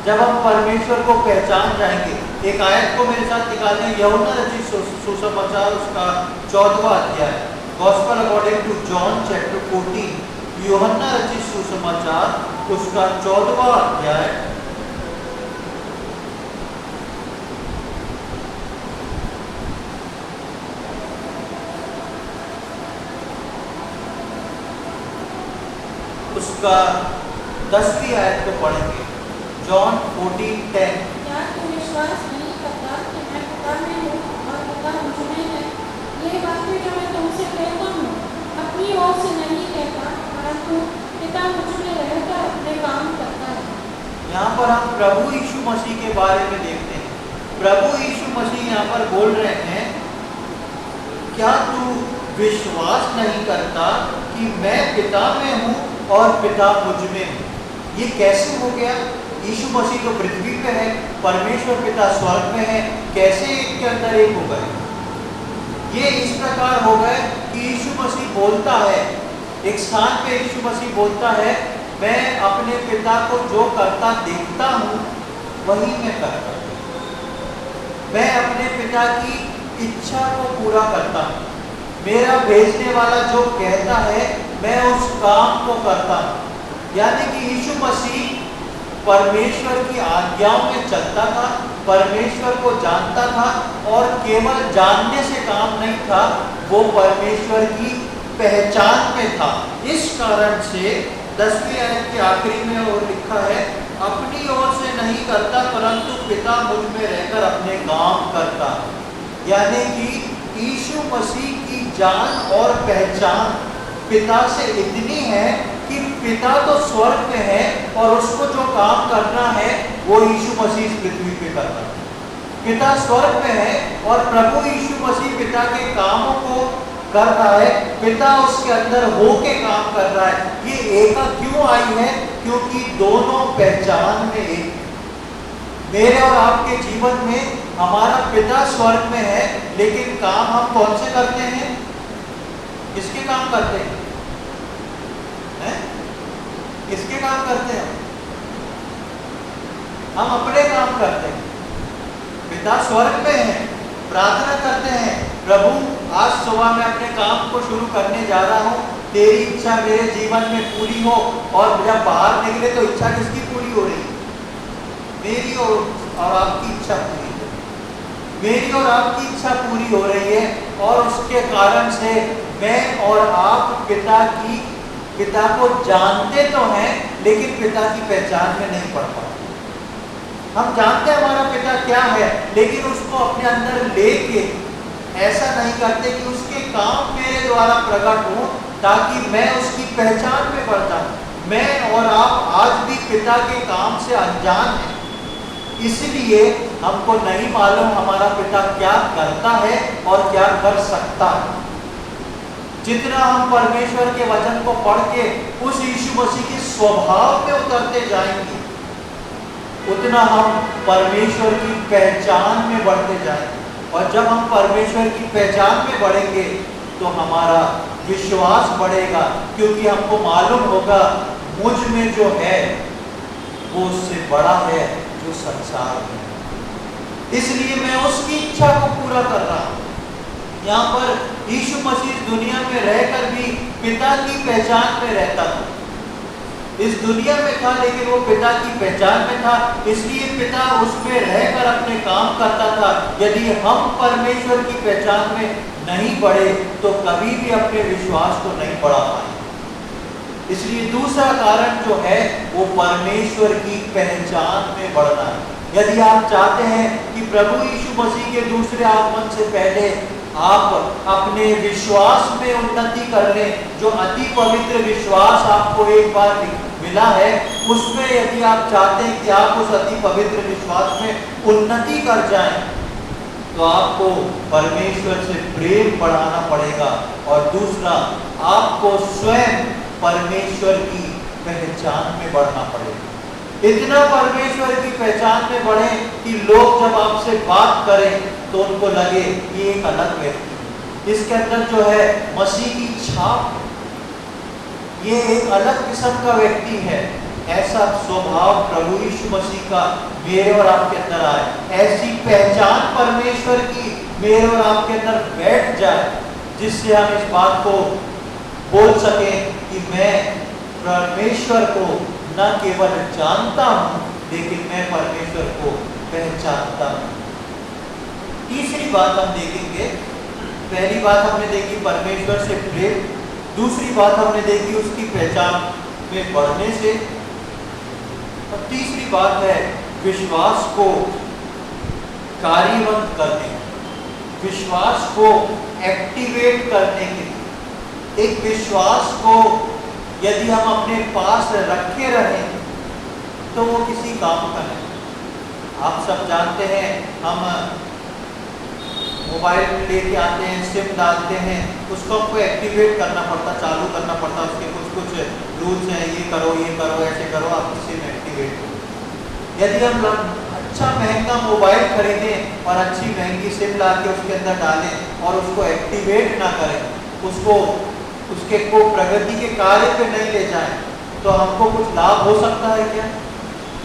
जब हम परमेश्वर को पहचान जाएंगे। एक आयत को मेरे साथ निकालें, यूहन्ना रचित सुसमाचार उसका 14वां अध्याय, gospel according to John chapter 14, यूहन्ना रचित सुसमाचार उसका 14वां अध्याय, उसका 10वीं आयत को पढ़ेंगे। जॉन 14:10। क्या तू विश्वास नहीं करता कि मैं पिता में हूँ और पिता मुझ में है? ये बातें जो मैं तुमसे कहता हूँ, अपनी ओर से नहीं कहता, परंतु पिता मुझ में रहकर अपने काम करता है। यहाँ पर हम प्रभु यीशु मसीह के बारे में देखते हैं। प्रभु यीशु मसीह यहाँ पर बोल रहे हैं, क्या तू विश्वास नहीं करता कि मैं पिता में हूँ और पिता मुझ में है? ये कैसे हो गया? यीशु मसीह तो पृथ्वी पे है, परमेश्वर पिता स्वर्ग में है, कैसे एक के अंदर एक हो गए? ये इस प्रकार हो गए कि यीशु मसीह बोलता है, एक स्थान पे यीशु मसीह बोलता है, मैं अपने पिता को जो करता देखता हूँ वही मैं करता हूँ, मैं अपने पिता की इच्छा को पूरा करता हूँ, मेरा भेजने वाला जो कहता है मैं उस काम को करता हूँ। यानी कि यीशु मसीह परमेश्वर की आज्ञाओं में चलता था, परमेश्वर को जानता था, और केवल जानने से काम नहीं था, वो परमेश्वर की पहचान में था। इस कारण से 10वीं आयत के आखिरी में वो लिखा है, अपनी ओर से नहीं करता परंतु पिता मुझ में रहकर अपने काम करता है। यानी कि यीशु मसीह की जान और पहचान पिता से इतनी है कि पिता तो स्वर्ग में है और उसको जो काम करना है वो यीशु मसीह इस पृथ्वी पे करता है। पिता स्वर्ग में है और प्रभु यीशु मसीह पिता के कामों को कर रहा है, पिता उसके अंदर होके काम कर रहा है। ये एका क्यों आई है? क्योंकि दोनों पहचान में एक। मेरे और आपके जीवन में हमारा पिता स्वर्ग में है, लेकिन काम हम कौन से करते हैं? किसके काम करते हैं? किसके काम करते हैं? हम अपने काम करते हैं। पिता स्वर्ग में है, प्रार्थना करते हैं, प्रभु आज सुबह मैं अपने काम को शुरू करने जा रहा हूँ, तेरी इच्छा मेरे जीवन में पूरी हो। और जब बाहर निकले तो इच्छा किसकी पूरी हो रही है? मेरी और आपकी इच्छा पूरी हो रही है। मेरी और आपकी इच्छा पूरी हो रही है, और उसके कारण से मैं और आप पिता को जानते तो हैं, लेकिन पिता की पहचान में नहीं पड़ पाते। हम जानते हैं हमारा पिता क्या है, लेकिन उसको अपने अंदर लेके ऐसा नहीं करते कि उसके काम मेरे द्वारा प्रकट हो, ताकि मैं उसकी पहचान में बढ़ जाऊं। मैं और आप आज भी पिता के काम से अनजान हैं, इसलिए हमको नहीं मालूम हमारा पिता क्या करता है और क्या कर सकता है। जितना हम परमेश्वर के वचन को पढ़ के उस यीशु मसीह के स्वभाव में उतरते जाएंगे, उतना हम परमेश्वर की पहचान में बढ़ते जाएंगे। और जब हम परमेश्वर की पहचान में बढ़ेंगे तो हमारा विश्वास बढ़ेगा, क्योंकि हमको मालूम होगा मुझ में जो है वो उससे बड़ा है जो संसार में। इसलिए मैं उसकी इच्छा को पूरा कर रहा हूँ। यहाँ पर यीशु मसीह दुनिया में रहकर भी पिता की पहचान में रहता था। इस दुनिया में था, लेकिन वो पिता की पहचान में था, इसलिए पिता उसमें रहकर अपने काम करता था। यदि हम परमेश्वर की पहचान में नहीं बढ़े तो कभी भी अपने विश्वास को नहीं बढ़ा पाएंगे। इसलिए दूसरा कारण जो है वो परमेश्वर की पहचान में बढ़ना है। यदि आप चाहते हैं कि प्रभु यीशु मसीह के दूसरे आगमन से पहले आप अपने विश्वास में उन्नति कर लें, जो अति पवित्र विश्वास आपको एक बार मिला है, उसमें यदि आप चाहते हैं कि आप उस अति पवित्र विश्वास में उन्नति कर जाएं, तो आपको परमेश्वर से प्रेम बढ़ाना पड़ेगा। और दूसरा, आपको स्वयं परमेश्वर की पहचान में बढ़ना पड़ेगा। इतना परमेश्वर की पहचान में बढ़े कि लोग जब आपसे बात करें तो उनको लगे ये एक अलग व्यक्ति है, इसके अंदर जो है मसीह की छाप, ये एक अलग किस्म का व्यक्ति है। ऐसा स्वभाव प्रभु यीशु मसीह का मेरे और आपके अंदर आए, ऐसी पहचान परमेश्वर की मेरे और आपके अंदर बैठ जाए, जिससे हम इस बात को बोल सकें कि मैं परमेश्वर को न केवल जानता हूं, लेकिन मैं परमेश्वर को पहचानता हूं। तीसरी बात हम देखेंगे, पहली बात हमने देखी परमेश्वर से प्रेम, दूसरी बात हमने देखी उसकी पहचान में बढ़ने से, और तीसरी बात है विश्वास को कार्यवंत करने, विश्वास को एक्टिवेट करने के लिए। एक विश्वास को यदि हम अपने पास रखे रहें तो वो किसी काम का नहीं। आप सब जानते हैं, हम मोबाइल लेके आते हैं, सिम डालते हैं, उसको हमको एक्टिवेट करना पड़ता, चालू करना पड़ता, उसके कुछ कुछ रूल्स हैं, ये करो, ऐसे करो, आपकी सिम एक्टिवेट हो। यदि हम अच्छा महंगा मोबाइल खरीदें और अच्छी महंगी सिम ला के उसके अंदर डालें और उसको एक्टिवेट ना करें, उसके को प्रगति के कार्य पे नहीं ले जाएं, तो हमको कुछ लाभ हो सकता है क्या?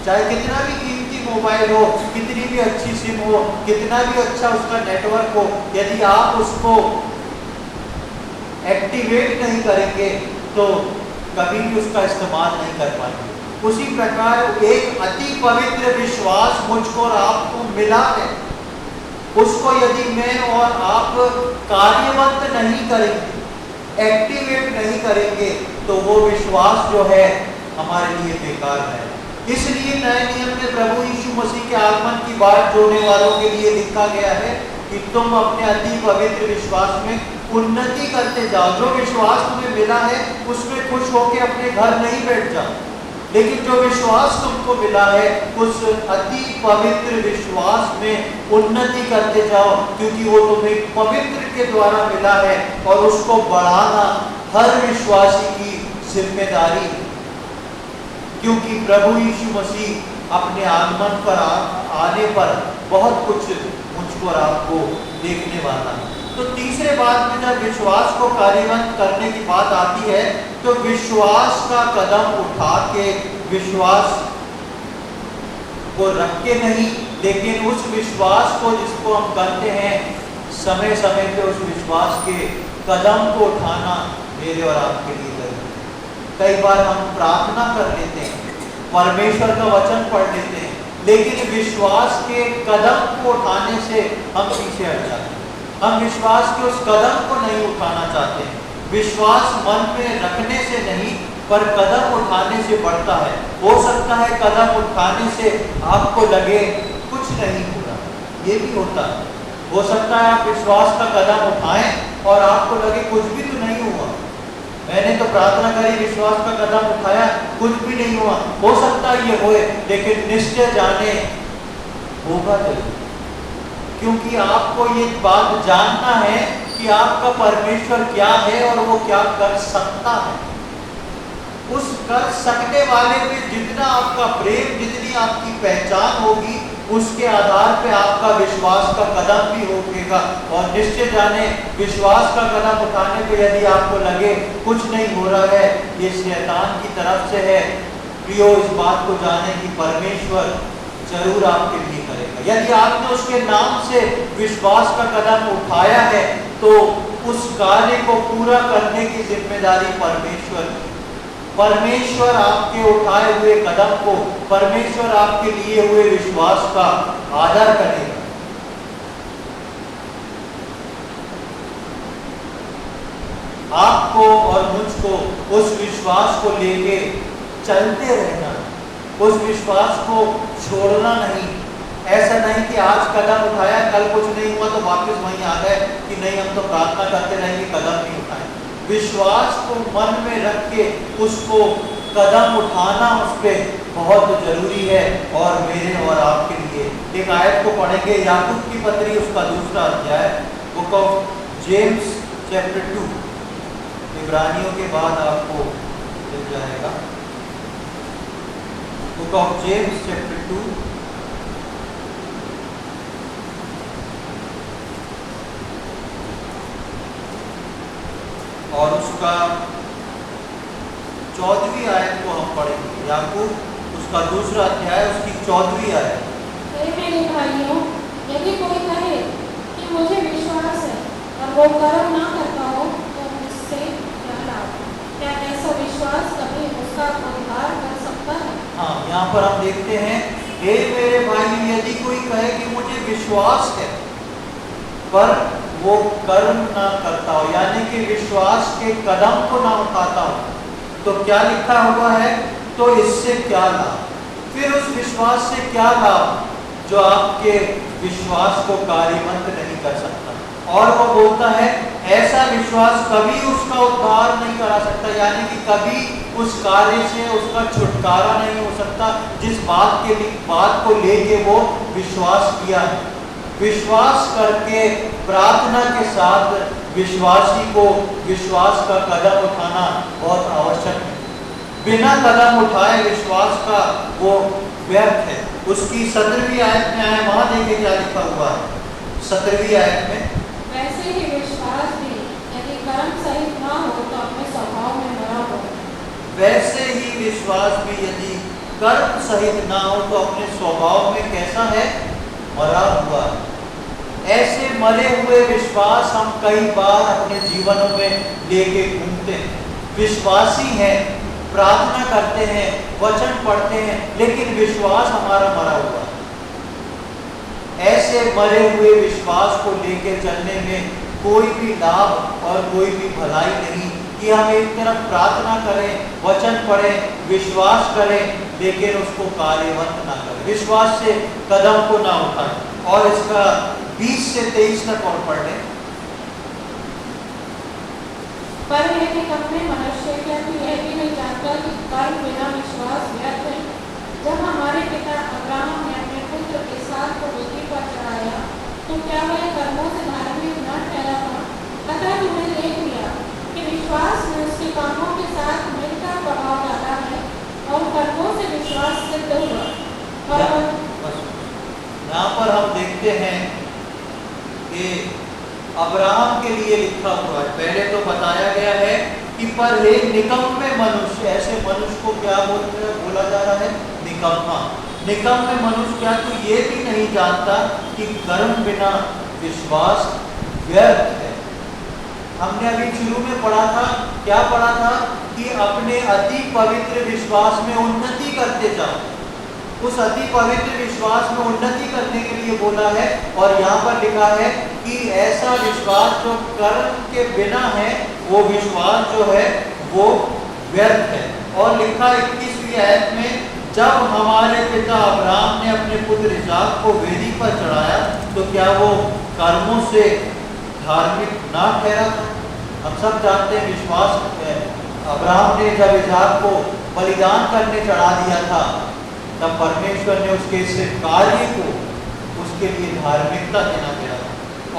चाहे कितना भी कीमती मोबाइल हो, कितनी भी अच्छी सिम हो, कितना भी अच्छा उसका नेटवर्क हो, यदि आप उसको एक्टिवेट नहीं करेंगे तो कभी भी उसका इस्तेमाल नहीं कर पाएंगे। उसी प्रकार एक अति पवित्र विश्वास मुझको और आपको मिला है, उसको यदि मैं और आप कार्यवंत नहीं करेंगे, एक्टिवेट नहीं करेंगे, तो वो विश्वास जो है हमारे लिए बेकार है। इसलिए नए नियम में प्रभु यीशु मसीह के आगमन की बात जोड़ने वालों के लिए लिखा गया है कि तुम अपने अति पवित्र विश्वास में उन्नति करते जाओ। जो विश्वास तुम्हें मिला है उसमें खुश होकर अपने घर नहीं बैठ जाओ, लेकिन जो विश्वास तुमको मिला है उस अति पवित्र विश्वास में उन्नति करते जाओ, क्योंकि वो तुम्हें पवित्र के द्वारा मिला है और उसको बढ़ाना हर विश्वासी की जिम्मेदारी है। क्योंकि प्रभु यीशु मसीह अपने आगमन पर आने पर बहुत कुछ मुझको और आपको देखने वाला है। तो तीसरे बात में जब विश्वास को कार्यवंत करने की बात आती है तो विश्वास का कदम उठा के, विश्वास को रख के नहीं, लेकिन उस विश्वास को जिसको हम करते हैं समय समय पे उस विश्वास के कदम को उठाना मेरे और आपके लिए जरूरी है। कई बार हम प्रार्थना कर लेते हैं, परमेश्वर का वचन पढ़ लेते हैं, लेकिन विश्वास के कदम को उठाने से हम पीछे हट जाते हैं। हम विश्वास के उस कदम को नहीं उठाना चाहते हैं। विश्वास मन में रखने से नहीं पर कदम उठाने से बढ़ता है। हो सकता है कदम उठाने से आपको लगे कुछ नहीं हो रहा, ये भी होता है। हो सकता है आप विश्वास का कदम उठाएं और आपको लगे कुछ भी तो नहीं हुआ, मैंने तो प्रार्थना करी, विश्वास का कदम उठाया, कुछ भी नहीं हुआ। हो सकता है ये होए, लेकिन निश्चय जाने होगा जरूर, क्योंकि आपको ये बात जानना है कि आपका परमेश्वर क्या है और वो क्या कर सकता है। उस कर सकने वाले में जितना आपका प्रेम, जितनी आपकी पहचान होगी, उसके आधार पे आपका विश्वास का कदम भी उठेगा। और निश्चय जाने विश्वास का कदम उठाने पे यदि आपको लगे कुछ नहीं हो रहा है, ये शैतान की तरफ से है, प्रियो इस बात को जाने कि परमेश्वर जरूर आपके लिए करेगा। यदि आपने उसके नाम से विश्वास का कदम उठाया है तो उस कार्य को पूरा करने की जिम्मेदारी परमेश्वर की। परमेश्वर आपके उठाए हुए कदम को, परमेश्वर आपके लिए हुए विश्वास का आदर करेगा। आपको और मुझको उस विश्वास को लेके चलते रहना, उस विश्वास को छोड़ना नहीं। ऐसा नहीं कि आज कदम उठाया, कल कुछ नहीं हुआ तो वापस वहीं आ गए कि नहीं हम तो प्रार्थना करते रहेंगे, कदम नहीं उठाए। विश्वास को मन में रख के उसको कदम उठाना उस पर बहुत जरूरी है। और मेरे और आपके लिए एक आयत को पढ़ेंगे, याकूब की पत्री उसका 2 अध्याय, बुक ऑफ जेम्स चैप्टर 2, इब्रानियों के बाद आपको मिल जाएगा। बुक ऑफ जेम्स चैप्टर 2 और उसका 14वीं आयत को हम पढ़ेंगे। याकूब उसका 2 अध्याय, उसकी 14वीं आयत। मेरे भाइयों, यदि कोई कहे कि मुझे विश्वास है और वो कर्म ना करता हो तो उससे क्या लाभ? क्या ऐसा विश्वास कभी उसका उद्धार कर सकता है? हाँ, यहाँ पर हम देखते हैं, हे मेरे भाई, यदि कोई कहे कि मुझे विश्वास है पर वो कर्म ना करता हो, यानी कि विश्वास के कदम को ना उठाता हो, तो क्या लिखा हुआ है? तो इससे क्या लाभ? फिर उस विश्वास से क्या लाभ जो आपके विश्वास को कार्यवंत नहीं कर सकता? और वो बोलता है ऐसा विश्वास कभी उसका उद्धार नहीं करा सकता, यानी कि कभी उस कार्य से उसका छुटकारा नहीं हो सकता जिस बात को लेके वो विश्वास किया है। विश्वास करके प्रार्थना के साथ विश्वासी को विश्वास का कदम उठाना बहुत आवश्यक है। बिना कदम उठाए विश्वास का वो व्यर्थ है। उसकी 17वीं आयत में आए, वहां देखिए क्या लिखा हुआ है 17वीं आयत में। वैसे ही विश्वास भी यदि कर्म सहित ना हो तो अपने स्वभाव में मरा हो। वैसे ही विश्वास भी यदि कर्म सहित ना हो तो अपने स्वभाव में कैसा है? मरा हुआ है। ऐसे मरे हुए विश्वास हम कई बार अपने जीवनों में लेके घूमते हैं। विश्वासी हैं, प्रार्थना करते हैं, वचन पढ़ते हैं, लेकिन विश्वास हमारा मरा हुआ है। ऐसे मरे हुए विश्वास को लेके चलने में कोई भी लाभ और कोई भी भलाई नहीं कि हम एक तरफ प्रार्थना करें, वचन पढ़ें, विश्वास करें, लेकिन उसको कार्यवंत ना करें, विश्वास से कदम को ना उठाएं। और इसका 20 से 23 तक और पढ़ लें। पर लेकिन अपने मनुष्य क्या तो यह भी नहीं जानता कि कर्म बिना विश्वास व्यर्थ है। जब हमारे पिता अब्राहम ने अपने पुत्र इसहाक को वेदी पर चढ़ाया तो क्या वह कर्मों से धार्मिक न ठहरा था? अतः तुमने देख लिया कि विश्वास ने उसके कामों के साथ मिलकर प्रभाव डाला है और कर्मों से विश्वास सिद्ध हुआ। और यहाँ पर हम देखते हैं कि अब्राहम के लिए लिखा हुआ है। पहले तो बताया गया है कि पर एक निकम्मे मनुष्य, ऐसे मनुष्य को क्या बोला जा रहा है? निकम्मा। निकम्मे मनुष्य क्या तो ये भी नहीं जानता कि कर्म बिना विश्वास व्यर्थ है। हमने अभी शुरू में पढ़ा था, क्या पढ़ा था? कि अपने अति पवित्र विश्वास में उन्नति करते जाओ। उस अति पवित्र विश्वास में उन्नति करने के लिए बोला है। और यहाँ पर लिखा है कि ऐसा विश्वास जो कर्म के बिना है, वो विश्वास जो है वो व्यर्थ है। और लिखा 21वीं आयत में, जब हमारे पिता अब्राहम ने अपने पुत्र इसहाक को वेदी पर चढ़ाया तो क्या वो कर्मों से धार्मिक ना ठहरा था? हम सब जानते हैं विश्वास अब्राहम ने जब इसहाक को बलिदान करने चढ़ा दिया था तब परमेश्वर ने उसके इस कार्य को उसके लिए धार्मिकता देना पड़ा।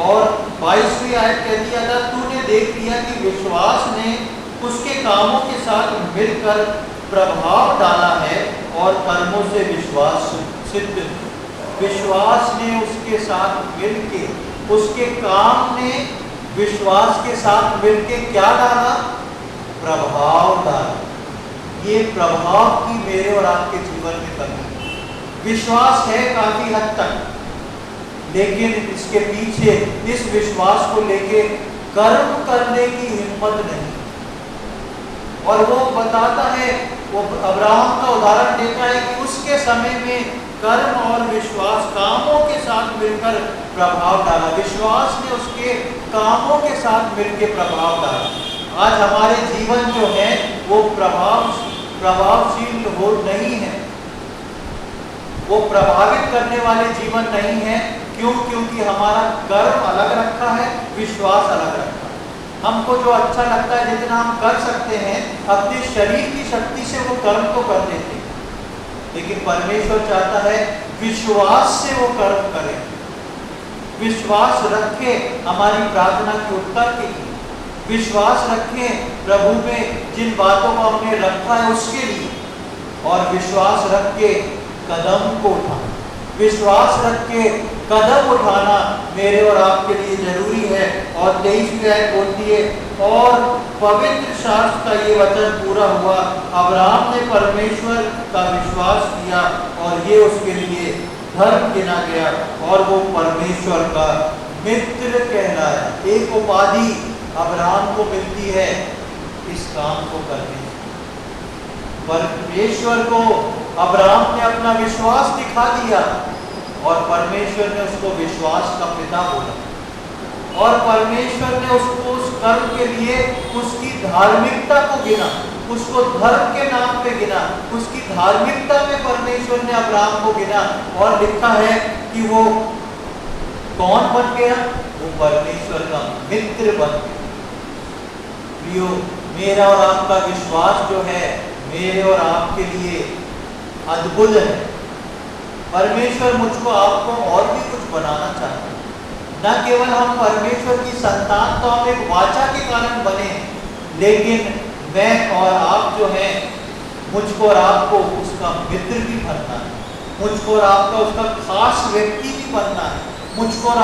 और 22वीं आयत कहती है, अगर तूने देख लिया कि विश्वास ने उसके कामों के साथ मिलकर प्रभाव डाला है और कर्मों से विश्वास सिद्ध। विश्वास ने उसके साथ मिलके, उसके काम ने विश्वास के साथ मिलके क्या डाला? प्रभाव डाला। ये प्रभाव की मेरे और आपके जीवन में कमी। विश्वास है काफी हद तक, लेकिन इसके पीछे इस विश्वास को लेके कर्म करने की हिम्मत नहीं। और वो बताता है, वो अब्राहम का उदाहरण देता है कि उसके समय में कर्म और विश्वास कामों के साथ मिलकर प्रभाव डाला। विश्वास ने उसके कामों के साथ मिलकर प्रभाव डाला। आज हमारे जीवन जो है वो प्रभावशील हो नहीं है, वो प्रभावित करने वाले जीवन नहीं है। क्यों? क्योंकि हमारा कर्म अलग रखा है, विश्वास अलग रखा है। हमको जो अच्छा लगता है, जितना हम कर सकते हैं अपने शरीर की शक्ति से, वो कर्म तो कर देते हैं, लेकिन परमेश्वर चाहता है विश्वास से वो कर्म करें, विश्वास रखे हमारी प्रार्थना के उत्तर के लिए, विश्वास रखें प्रभु में जिन बातों को हमने रखा है उसके लिए, और विश्वास रख के कदम को उठाना। विश्वास रख के कदम उठाना मेरे और आपके लिए जरूरी है। और 23वीं आयत बोलती है, और पवित्र शास्त्र का ये वचन पूरा हुआ, अब्राहम ने परमेश्वर का विश्वास किया और ये उसके लिए धर्म गिना गया और वो परमेश्वर का मित्र कहलाया। एक उपाधि अब्राहम को मिलती है इस काम को करने से। परमेश्वर को अब्राहम ने अपना विश्वास दिखा दिया और परमेश्वर ने उसको विश्वास का पिता बोला, और परमेश्वर ने उसको उस कर्म के लिए उसकी धार्मिकता को गिना, उसको धर्म के नाम पे गिना, उसकी धार्मिकता में परमेश्वर ने अब्राहम को गिना, और लिखा है कि वो कौन बन गया? वो परमेश्वर का मित्र बन गया। प्रियो, मेरा और आपका विश्वास जो है मेरे और आपके लिए अद्भुत है। परमेश्वर मुझको आपको और भी कुछ बनाना चाहता है। न केवल हम परमेश्वर की संतान तो हम एक वाचा के कारण बने, लेकिन मैं और आप जो हैं, मुझको और आपको उसका मित्र भी बनना है, मुझको और आपका उसका खास व्यक्ति भी बनना है, मुझको और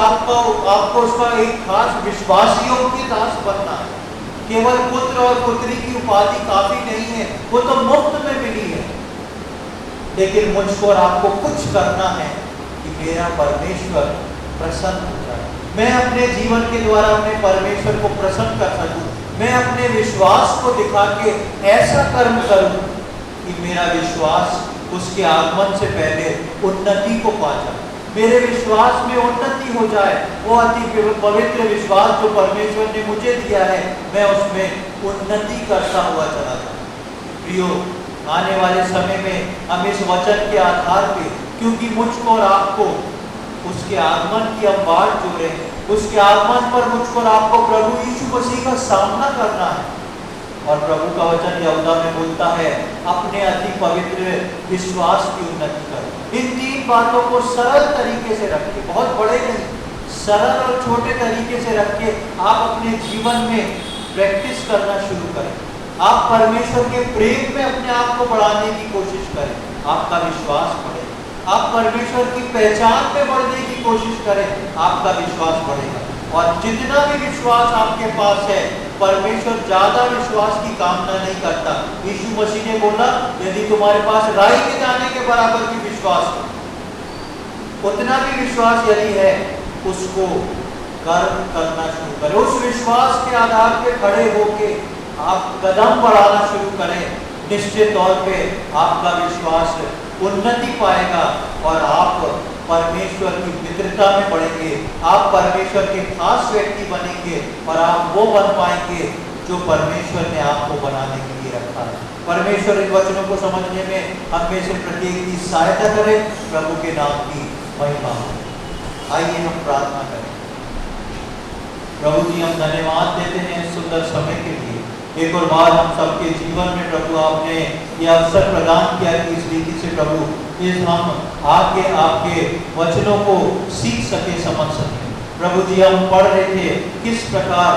आपको उसका एक खास विश्वासियों के दास बनना है। केवल पुत्र और पुत्री की उपाधि काफी नहीं है, वो तो मुफ्त में मिली है, लेकिन मुझको और आपको कुछ करना है कि मेरा परमेश्वर प्रसन्न हो जाए। मैं अपने जीवन के द्वारा अपने परमेश्वर को प्रसन्न कर सकूं। मैं अपने विश्वास को दिखा के ऐसा कर्म करूं कि मेरा विश्वास उसके आगमन से पहले उन्नति को पा जाए, मेरे विश्वास में उन्नति हो जाए। वो अति पवित्र विश्वास जो परमेश्वर ने मुझे दिया है, मैं उसमें उन्नति करता हुआ चला जाऊं। प्रियो, आने वाले समय में हम इस वचन के आधार पे, क्योंकि मुझको और आपको उसके आगमन की हम बाट जो रहे हैं, उसके आगमन पर मुझको और आपको प्रभु यीशु मसीह का सामना करना है। और प्रभु का वचन यहूदा में बोलता है, अपने अति पवित्र विश्वास की उन्नति करो। इन 3 बातों को सरल तरीके से रख के, बहुत बड़े नहीं, सरल और छोटे तरीके से रख के आप अपने जीवन में प्रैक्टिस करना शुरू करें। आप परमेश्वर के प्रेम में अपने आप को बढ़ाने की कोशिश करें, आपका विश्वास बढ़े। आप परमेश्वर की पहचान में बढ़ने की कोशिश करें, आपका विश्वास बढ़ेगा। और जितना भी विश्वास आपके पास है, परमेश्वर ज्यादा विश्वास की कामना नहीं करता। यीशु मसीह ने बोला, यदि तुम्हारे पास राई के दाने के बराबर भी विश्वास हो, उतना भी विश्वास यदि है, उसको कर्म करना शुरू करें। उस विश्वास के आधार पे खड़े होके आप कदम बढ़ाना शुरू करें। निश्चित तौर पे आपका विश्वास उन्नति पाएगा और आप परमेश्वर की मित्रता में बढ़ेंगे, आप परमेश्वर के खास व्यक्ति बनेंगे और आप वो बन पाएंगे जो परमेश्वर ने आपको बनाने के लिए रखा है। परमेश्वर इन वचनों को समझने में हम में से प्रत्येक की सहायता करे। प्रभु के नाम की महिमा हो। आइए हम प्रार्थना करें। प्रभु जी, हम धन्यवाद देते हैं सुंदर समय के लिए। एक और बार हम सबके जीवन में प्रभु आपने ये अवसर प्रदान किया कि इस रीति से प्रभु हम आके आपके वचनों को सीख सके, समझ सके। प्रभु जी, हम पढ़ रहे थे किस प्रकार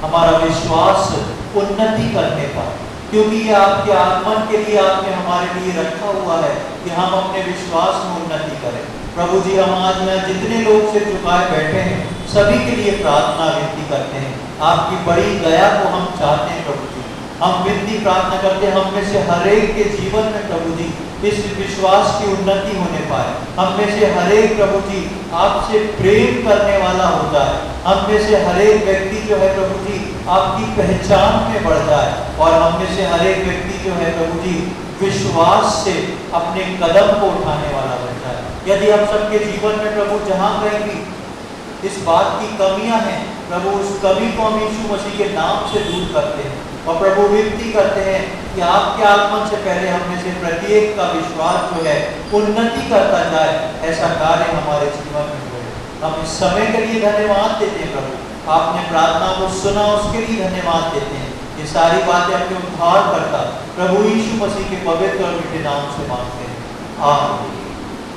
हमारा विश्वास उन्नति करने पाए, क्योंकि ये आपके आगमन के लिए आपने हमारे लिए रखा हुआ है कि हम अपने विश्वास में उन्नति करें। प्रभु जी, हम आज यहाँ जितने लोग से झुकाए बैठे हैं, सभी के लिए प्रार्थना विनती करते हैं। आपकी बड़ी दया को हम चाहते हैं प्रभु जी। हम विनती प्रार्थना करते हैं, हम में से हर एक के जीवन में प्रभु जी इस विश्वास की उन्नति होने पाए। हम में से हर एक प्रभु जी आपसे प्रेम करने वाला हो जाए। हम में से हर एक व्यक्ति जो है प्रभु जी आपकी पहचान में बढ़ जाए, और हम में से हर एक व्यक्ति जो है प्रभु जी विश्वास से अपने कदम को उठाने वाला बन जाए। यदि हम सबके जीवन में प्रभु जहाँ कहीं भी इस बात की कमियां हैं, प्रभु उस कमी को हम यीशु मसीह के नाम से दूर करते हैं और प्रभु विनती करते हैं कि आपके आगमन से पहले हम में से प्रत्येक का विश्वास जो है उन्नति करता जाए। ऐसा कार्य हमारे जीवन में हो। हम इस समय के लिए धन्यवाद देते हैं प्रभु, आपने प्रार्थना को सुना उसके लिए धन्यवाद देते हैं। ये सारी बातें अपने उद्धार करता प्रभु यीशु मसीह के पवित्र और मीठे नाम से मांगते हैं, आमीन।